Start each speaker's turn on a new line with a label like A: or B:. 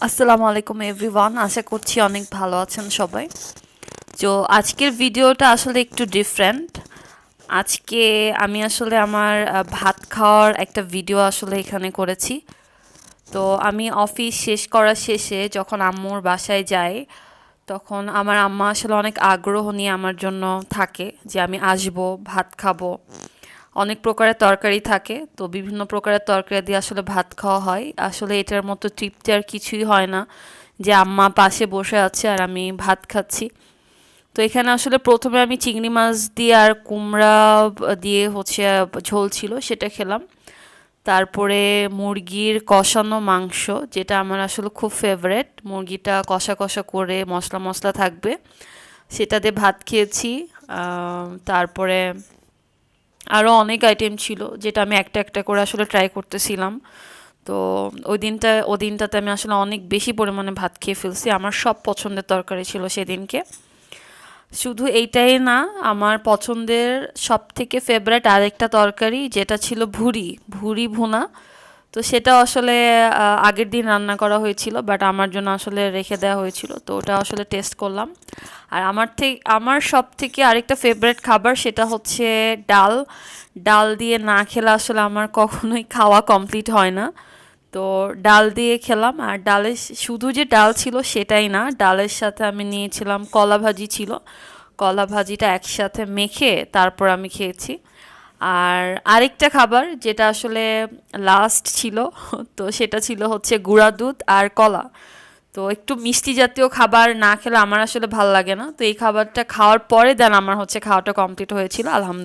A: আসসালামু আলাইকুম এভরিওয়ান, আশা করছি অনেক ভালো আছেন সবাই। তো আজকের ভিডিওটা আসলে একটু ডিফারেন্ট। আজকে আমি আসলে আমার ভাত খাওয়ার একটা ভিডিও আসলে এখানে করেছি। তো আমি অফিস শেষ করার শেষে যখন আম্মুর বাসায় যাই, তখন আমার আম্মা আসলে অনেক আগ্রহ নিয়ে আমার জন্য থাকে যে আমি আসবো, ভাত খাবো। অনেক প্রকারের তরকারি থাকে, তো বিভিন্ন প্রকারের তরকারি দিয়ে আসলে ভাত খাওয়া হয়। আসলে এটার মতো তৃপ্তি আর কিছুই হয় না যে আম্মা পাশে বসে আছে আর আমি ভাত খাচ্ছি। তো এখানে আসলে প্রথমে আমি চিংড়ি মাছ দিয়ে আর কুমড়া দিয়ে হচ্ছে ঝোল ছিল সেটা খেলাম। তারপরে মুরগির কষানো মাংস, যেটা আমার আসলে খুব ফেভারেট, মুরগিটা কষা কষা করে মশলা মশলা থাকবে, সেটা দিয়ে ভাত খেয়েছি। তারপরে আরও অনেক আইটেম ছিল যেটা আমি একটা একটা করে আসলে ট্রাই করতেছিলাম। তো ওই দিনটাতে আমি আসলে অনেক বেশি পরিমাণে ভাত খেয়ে ফেলছি। আমার সব পছন্দের তরকারি ছিল সেদিনকে। শুধু এইটাই না, আমার পছন্দের সব থেকে ফেভারিট আরেকটা তরকারি যেটা ছিল ভুড়ি, ভুড়ি ভুনা। তো সেটা আসলে আগের দিন রান্না করা হয়েছিল, বাট আমার জন্য আসলে রেখে দেওয়া হয়েছিল, তো ওটা আসলে টেস্ট করলাম। আর আমার সব থেকে আরেকটা ফেভারিট খাবার সেটা হচ্ছে ডাল। ডাল দিয়ে না খেলে আসলে আমার কখনোই খাওয়া কমপ্লিট হয় না। তো ডাল দিয়ে খেলাম। আর শুধু যে ডাল ছিল সেটাই না, ডালের সাথে আমি নিয়েছিলাম কলা ভাজি ছিল। কলা ভাজিটা একসাথে মেখে তারপর আমি খেয়েছি। আর আরেকটা খাবার যেটা আসলে লাস্ট ছিল, তো সেটা ছিল হচ্ছে গুঁড়া দুধ আর কলা। তো একটু মিষ্টি জাতীয় খাবার না খেলে আমার আসলে ভাল লাগে না, তো এই খাবারটা খাওয়ার পরে দেন আমার হচ্ছে খাওয়াটা কমপ্লিট হয়েছিল, আলহামদুলিল্লাহ।